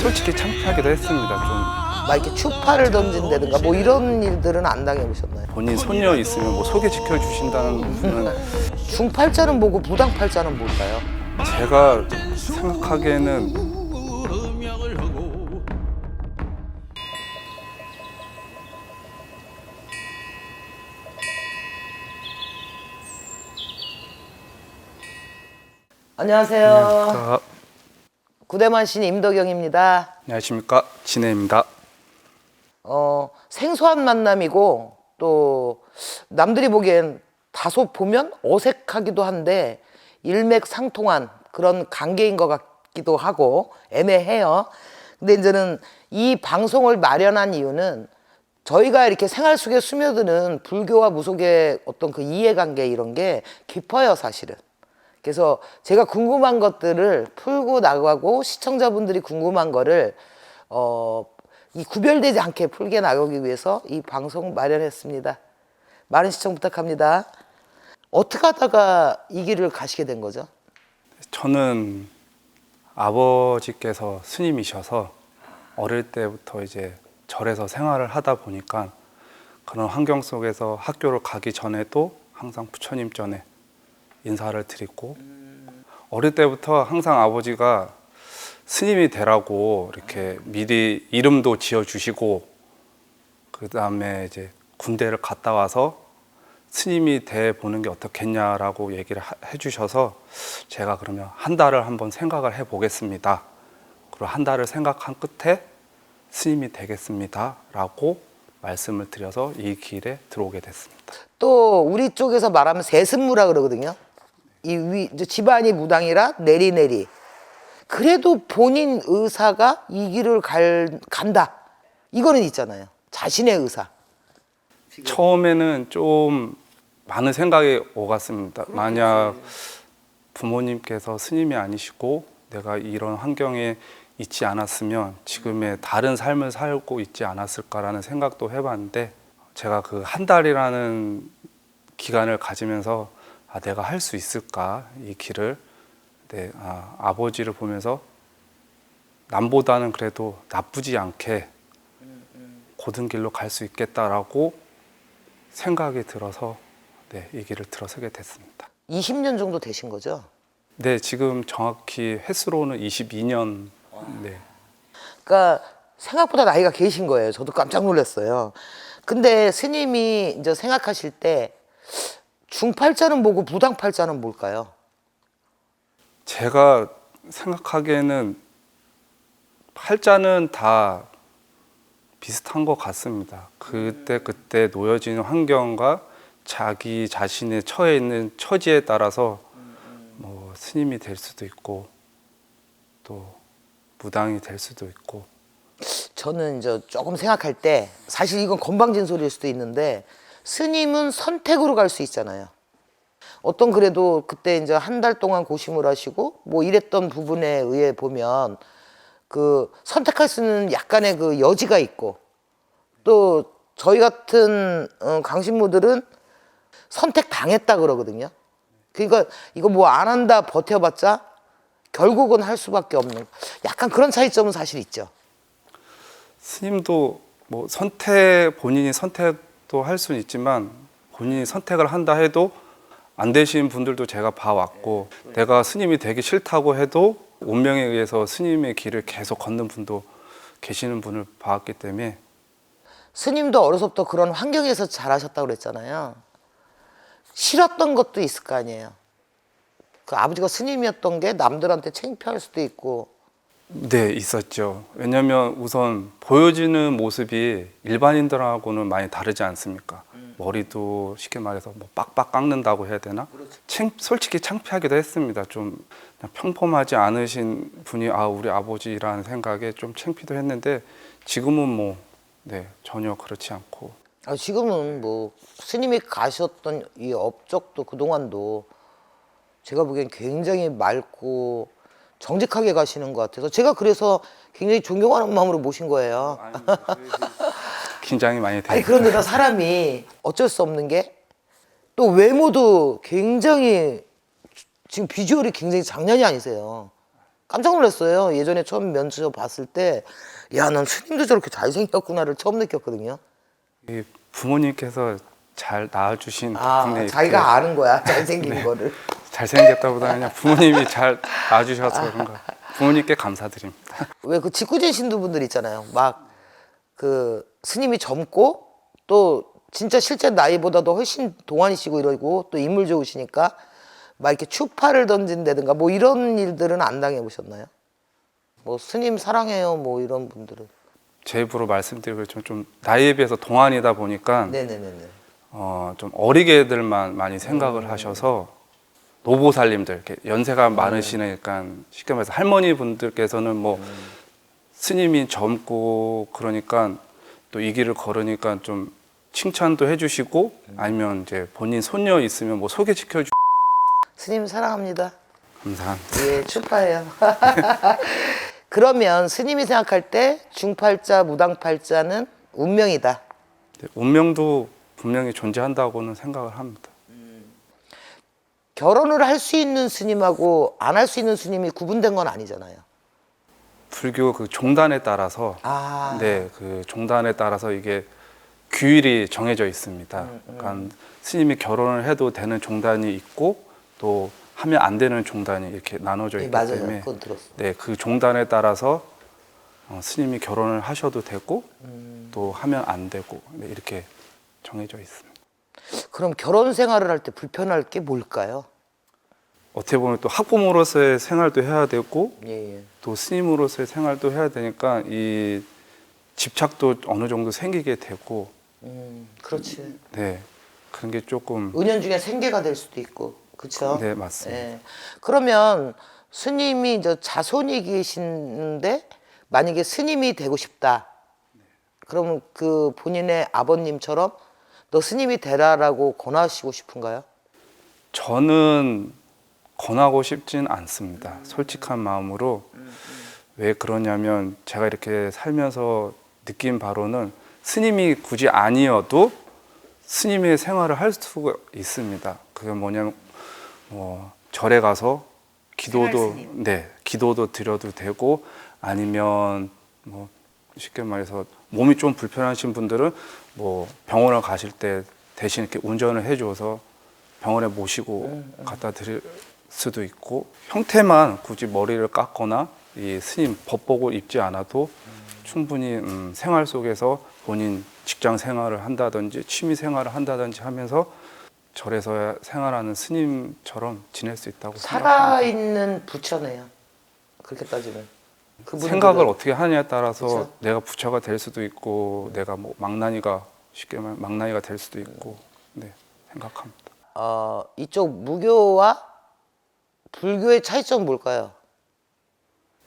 솔직히 창피하기도 했습니다. 막 이렇게 추파를 던진다든가 뭐 이런 일들은 안 당해보셨나요? 좀 본인 손녀 있으면 뭐 소개시켜 주신다는 분은 중팔자는 뭐고 무당팔자는 뭘까요? 제가 생각하기에는 안녕하세요. 구대만 신 임덕영입니다. 안녕하십니까, 진혜입니다. 생소한 만남이고 또 남들이 보기엔 다소 보면 어색하기도 한데 일맥상통한 그런 관계인 것 같기도 하고 애매해요. 근데 이제는 이 방송을 마련한 이유는 저희가 이렇게 생활 속에 스며드는 불교와 무속의 어떤 그 이해관계 이런 게 깊어요, 사실은. 그래서 제가 궁금한 것들을 풀고 나가고 시청자분들이 궁금한 거를 이 구별되지 않게 풀게 나가기 위해서 이 방송 마련했습니다. 많은 시청 부탁합니다. 어떻게 하다가 이 길을 가시게 된 거죠? 저는 아버지께서 스님이셔서 어릴 때부터 이제 절에서 생활을 하다 보니까 그런 환경 속에서 학교를 가기 전에도 항상 부처님 전에 인사를 드리고 어릴 때부터 항상 아버지가 스님이 되라고 이렇게 미리 이름도 지어주시고 그 다음에 이제 군대를 갔다 와서 스님이 돼 보는 게 어떻겠냐라고 얘기를 해주셔서 제가 그러면 한 달을 한번 생각을 해보겠습니다. 그리고 한 달을 생각한 끝에 스님이 되겠습니다 라고 말씀을 드려서 이 길에 들어오게 됐습니다. 또 우리 쪽에서 말하면 세습무라 그러거든요. 이제 집안이 무당이라 내리내리. 그래도 본인 의사가 이 길을 간다. 이거는 있잖아요. 자신의 의사. 처음에는 좀 많은 생각이 오갔습니다. 만약 부모님께서 스님이 아니시고 내가 이런 환경에 있지 않았으면 지금의 다른 삶을 살고 있지 않았을까라는 생각도 해봤는데 제가 그 한 달이라는 기간을 가지면서 내가 할 수 있을까 이 길을 아버지를 보면서 남보다는 그래도 나쁘지 않게 고든 길로 갈 수 있겠다라고 생각이 들어서 이 길을 들어서게 됐습니다. 20년 정도 되신 거죠? 네, 지금 정확히 횟수로는 22년. 네. 그러니까 생각보다 나이가 계신 거예요. 저도 깜짝 놀랐어요. 근데 스님이 이제 생각하실 때 중팔자는 뭐고 무당팔자는 뭘까요? 제가 생각하기에는 팔자는 다 비슷한 것 같습니다. 그때 놓여진 환경과 자기 자신의 처해 있는 처지에 따라서 뭐 스님이 될 수도 있고 또 무당이 될 수도 있고. 저는 이제 조금 생각할 때 사실 이건 건방진 소리일 수도 있는데 스님은 선택으로 갈 수 있잖아요. 어떤 그래도 그때 이제 한 달 동안 고심을 하시고 뭐 이랬던 부분에 의해 보면 그 선택할 수 있는 약간의 그 여지가 있고 또 저희 같은 강신모들은 선택 당했다 그러거든요. 그러니까 이거 뭐 안 한다 버텨봤자 결국은 할 수밖에 없는 약간 그런 차이점은 사실 있죠. 스님도 뭐 본인이 선택도 할 수는 있지만 본인이 선택을 한다 해도 안 되신 분들도 제가 봐왔고 내가 스님이 되기 싫다고 해도 운명에 의해서 스님의 길을 계속 걷는 분도 계시는 분을 봐왔기 때문에. 스님도 어려서부터 그런 환경에서 자라셨다고 그랬잖아요. 싫었던 것도 있을 거 아니에요. 그 아버지가 스님이었던 게 남들한테 창피할 수도 있고. 네, 있었죠. 왜냐하면 우선 보여지는 모습이 일반인들하고는 많이 다르지 않습니까? 머리도 쉽게 말해서 뭐 빡빡 깎는다고 해야 되나? 솔직히 창피하기도 했습니다. 좀 그냥 평범하지 않으신 분이 우리 아버지라는 생각에 좀 창피도 했는데 지금은 전혀 그렇지 않고. 지금은 뭐 스님이 가셨던 이 업적도 그동안도 제가 보기엔 굉장히 맑고 정직하게 가시는 것 같아서 제가 그래서 굉장히 존경하는 마음으로 모신 거예요. 긴장이 많이 돼요. 아니 그런데다 사람이 어쩔 수 없는 게 또 외모도 굉장히 지금 비주얼이 굉장히 장난이 아니세요. 깜짝 놀랐어요. 예전에 처음 면접 봤을 때, 야, 난 스님도 저렇게 잘생겼구나를 처음 느꼈거든요. 이 부모님께서 잘 낳아주신 아, 덕분에 자기가 이렇게 아는 거야, 잘생긴 거를. 잘생겼다보다 그냥 부모님이 잘 낳아주셔서 그런가. 부모님께 감사드립니다. 왜 그 직구진 신도분들 있잖아요. 막 그 스님이 젊고 또 진짜 실제 나이보다도 훨씬 동안이시고 이러고 또 인물 좋으시니까 막 이렇게 추파를 던진다든가 뭐 이런 일들은 안 당해보셨나요? 뭐 스님 사랑해요 뭐 이런 분들은. 제 입으로 말씀드리고 좀 나이에 비해서 동안이다 보니까 네네네네. 좀 어리게들만 많이 생각을 하셔서 노보살님들 이렇게 연세가 많으시니까 쉽게 말해서 할머니 분들께서는 뭐 스님이 젊고 그러니까 또 이 길을 걸으니까 좀 칭찬도 해주시고 아니면 이제 본인 손녀 있으면 뭐 소개시켜 주. 스님 사랑합니다. 감사합니다. 예, 축하해요. 그러면 스님이 생각할 때 중팔자, 무당팔자는 운명이다. 네, 운명도 분명히 존재한다고는 생각을 합니다. 결혼을 할 수 있는 스님하고 안 할 수 있는 스님이 구분된 건 아니잖아요. 불교 그 종단에 따라서 아. 네, 그 종단에 따라서 이게 규율이 정해져 있습니다. 그러니까 스님이 결혼을 해도 되는 종단이 있고 또 하면 안 되는 종단이 이렇게 나눠져 예, 있기 맞아요. 때문에 그건 들었어. 네, 그 종단에 따라서 스님이 결혼을 하셔도 되고 또 하면 안 되고 네, 이렇게 정해져 있습니다. 그럼 결혼 생활을 할 때 불편할 게 뭘까요? 어떻게 보면 또 학부모로서의 생활도 해야 되고 예, 예. 또 스님으로서의 생활도 해야 되니까 이 집착도 어느 정도 생기게 되고 그렇지. 네, 그런 게 조금 은연중에 생계가 될 수도 있고, 그렇죠? 네, 맞습니다. 예. 그러면 스님이 이제 자손이 계시는데 만약에 스님이 되고 싶다. 그러면 그 본인의 아버님처럼 너 스님이 되라라고 권하시고 싶은가요? 저는 권하고 싶진 않습니다. 솔직한 마음으로. 왜 그러냐면 제가 이렇게 살면서 느낀 바로는 스님이 굳이 아니어도 스님의 생활을 할 수가 있습니다. 그게 뭐냐면 절에 가서 기도도 네, 기도도 드려도 되고 아니면 뭐 쉽게 말해서 몸이 좀 불편하신 분들은 뭐 병원을 가실 때 대신 이렇게 운전을 해줘서 병원에 모시고 갖다 드릴 수도 있고 형태만 굳이 머리를 깎거나 이 스님 법복을 입지 않아도 충분히 생활 속에서 본인 직장 생활을 한다든지 취미 생활을 한다든지 하면서 절에서 생활하는 스님처럼 지낼 수 있다고 생각합니다. 살아있는 부처네요. 그렇게 따지면. 그분들은- 생각을 어떻게 하느냐에 따라서 그쵸? 내가 부처가 될 수도 있고 내가 뭐 망나니가 쉽게 말하면 망나니가 될 수도 있고 네, 생각합니다. 이쪽 무교와 불교의 차이점은 뭘까요?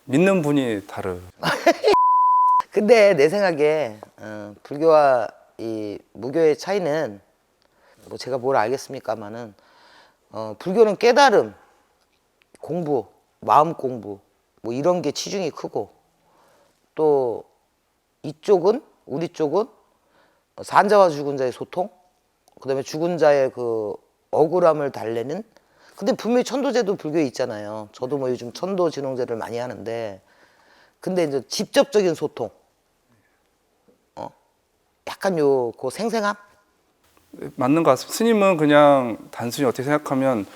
믿는 분이 다르. 근데 내 생각에 불교와 이 무교의 차이는 뭐 제가 뭘 알겠습니까마는 불교는 깨달음, 공부, 마음 공부 뭐 이런 게 치중이 크고 또 이쪽은 우리 쪽은 산자와 죽은 자의 소통, 그다음에 죽은 자의 그 억울함을 달래는. 근데 분명히 천도제도 불교에 있잖아요. 저도 뭐 요즘 천도 진홍제를 많이 하는데 근데 이제 직접적인 소통, 약간 그 생생함. 맞는 것 같습니다. 스님은 그냥 단순히 어떻게 생각하면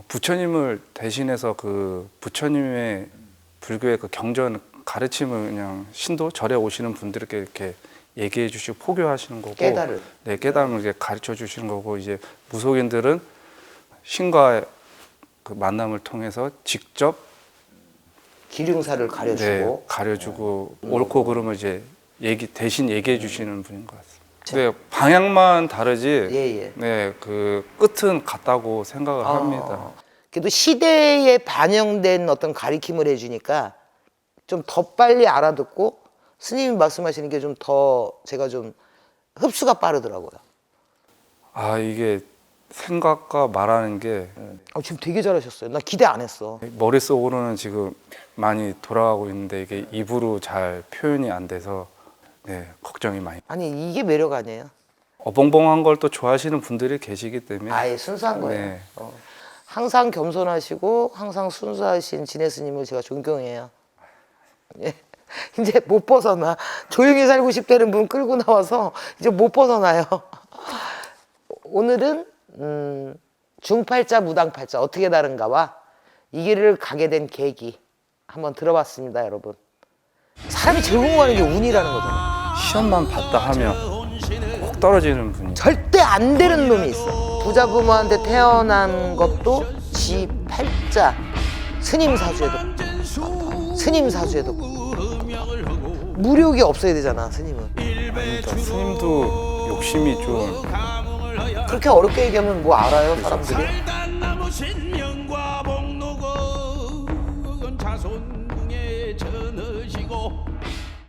부처님을 대신해서 그 부처님의 불교의 그 경전 가르침을 그냥 신도 절에 오시는 분들에게 이렇게 얘기해 주시고 포교하시는 거고 깨달음. 네, 깨달음을 이제 가르쳐 주시는 거고 이제 무속인들은 신과의 그 만남을 통해서 직접 기륭사를 가려주고. 네, 가려주고 옳고 그름을 이제 대신 얘기해 주시는 분인 것 같습니다. 네, 방향만 다르지. 예, 예. 네, 그 끝은 같다고 생각을 합니다. 그래도 시대에 반영된 어떤 가리킴을 해주니까 좀 더 빨리 알아듣고 스님이 말씀하시는 게 좀 더 제가 좀 흡수가 빠르더라고요. 아, 이게 생각과 말하는 게 지금 되게 잘하셨어요. 나 기대 안 했어. 머릿속으로는 지금 많이 돌아가고 있는데 이게 입으로 잘 표현이 안 돼서 네, 걱정이 많이. 아니 이게 매력 아니에요? 어벙벙한 걸 또 좋아하시는 분들이 계시기 때문에 아예 순수한 거예요. 네. 항상 겸손하시고 항상 순수하신 진해 스님을 제가 존경해요. 예. 이제 못 벗어나. 조용히 살고 싶다는 분 끌고 나와서 이제 못 벗어나요. 오늘은 중팔자 무당팔자 어떻게 다른가와 이 길을 가게 된 계기 한번 들어봤습니다, 여러분. 사람이 제일 궁금한 게 운이라는 거잖아. 시험만 봤다 하면 꼭 떨어지는 분이 절대 안 되는 놈이 있어. 부자 부모한테 태어난 것도 지 팔자 스님 사주에도 스님 사주에도 무력이 없어야 되잖아, 스님은. 그러니까 스님도 욕심이 좀 그렇게 어렵게 얘기하면 뭐 알아요, 사람들이?